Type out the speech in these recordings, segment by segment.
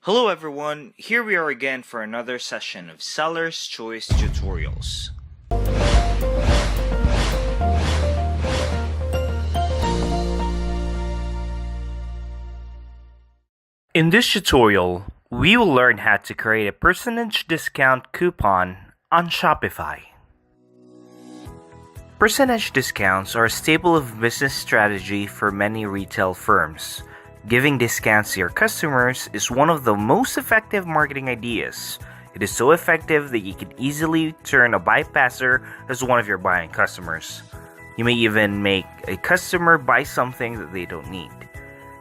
Hello everyone, here we are again for another session of Seller's Choice Tutorials. In this tutorial, we will learn how to create a percentage discount coupon on Shopify. Percentage discounts are a staple of business strategy for many retail firms. Giving discounts to your customers is one of the most effective marketing ideas. It is so effective that you can easily turn a bypasser as one of your buying customers. You may even make a customer buy something that they don't need.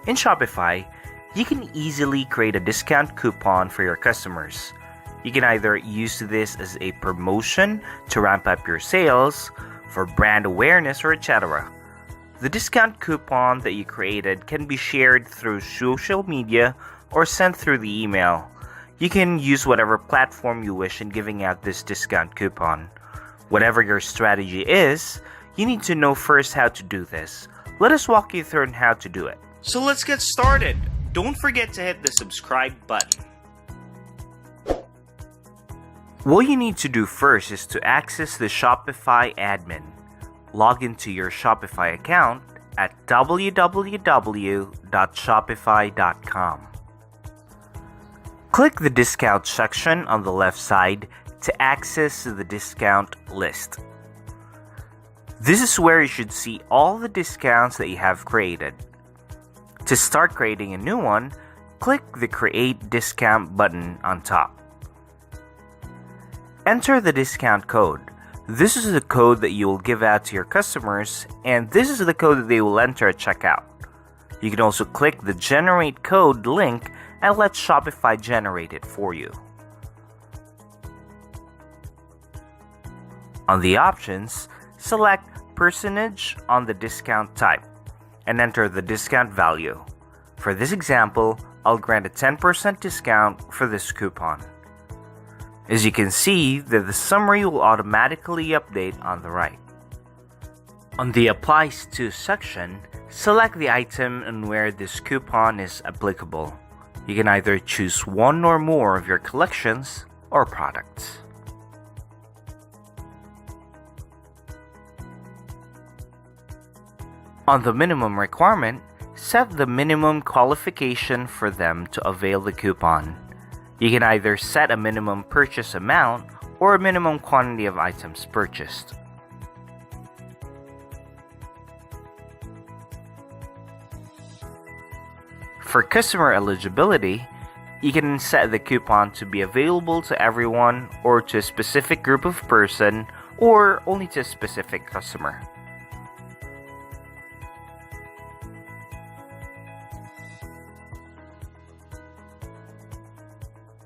In Shopify, you can easily create a discount coupon for your customers. You can either use this as a promotion to ramp up your sales, for brand awareness, or etc. The discount coupon that you created can be shared through social media or sent through the email. You can use whatever platform you wish in giving out this discount coupon. Whatever your strategy is, you need to know first how to do this. Let us walk you through on how to do it. So let's get started. Don't forget to hit the subscribe button. What you need to do first is to access the Shopify admin. Log into your Shopify account at www.shopify.com. Click the discount section on the left side to access the discount list. This is where you should see all the discounts that you have created. To start creating a new one, click the Create Discount button on top. Enter the discount code. This is the code that you will give out to your customers, and this is the code that they will enter at checkout. You can also click the Generate Code link and let Shopify generate it for you. On the options, select Percentage on the discount type and enter the discount value. For this example, I'll grant a 10% discount for this coupon. As you can see, that the summary will automatically update on the right. On the Applies To section, select the item and where this coupon is applicable. You can either choose one or more of your collections or products. On the minimum requirement, set the minimum qualification for them to avail the coupon. You can either set a minimum purchase amount or a minimum quantity of items purchased. For customer eligibility, you can set the coupon to be available to everyone or to a specific group of person or only to a specific customer.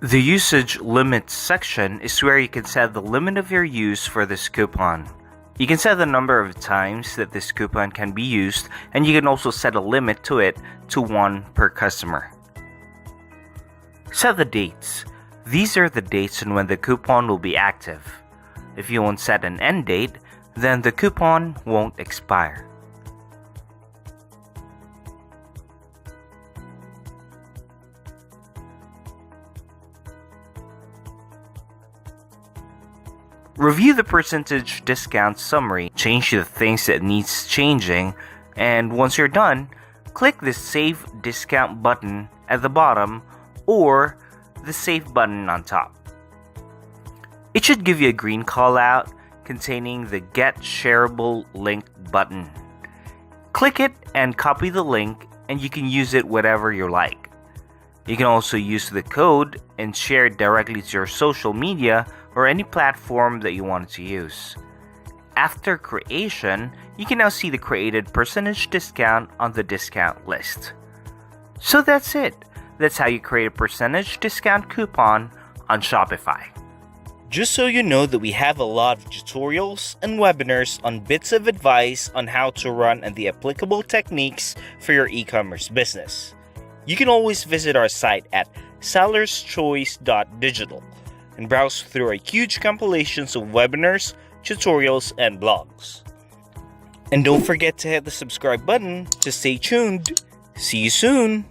The Usage Limits section is where you can set the limit of your use for this coupon. You can set the number of times that this coupon can be used, and you can also set a limit to it to 1 per customer. Set the dates. These are the dates on when the coupon will be active. If you won't set an end date, then the coupon won't expire. Review the percentage discount summary, change the things that needs changing, and once you're done, click the Save Discount button at the bottom or the Save button on top. It should give you a green callout containing the Get Shareable Link button. Click it and copy the link, and you can use it whatever you like. You can also use the code and share it directly to your social media or any platform that you want to use. After creation, you can now see the created percentage discount on the discount list. So that's it. That's how you create a percentage discount coupon on Shopify. Just so you know that we have a lot of tutorials and webinars on bits of advice on how to run and the applicable techniques for your e-commerce business. You can always visit our site at sellerschoice.digital and browse through our huge compilations of webinars, tutorials, and blogs. And don't forget to hit the subscribe button to stay tuned. See you soon!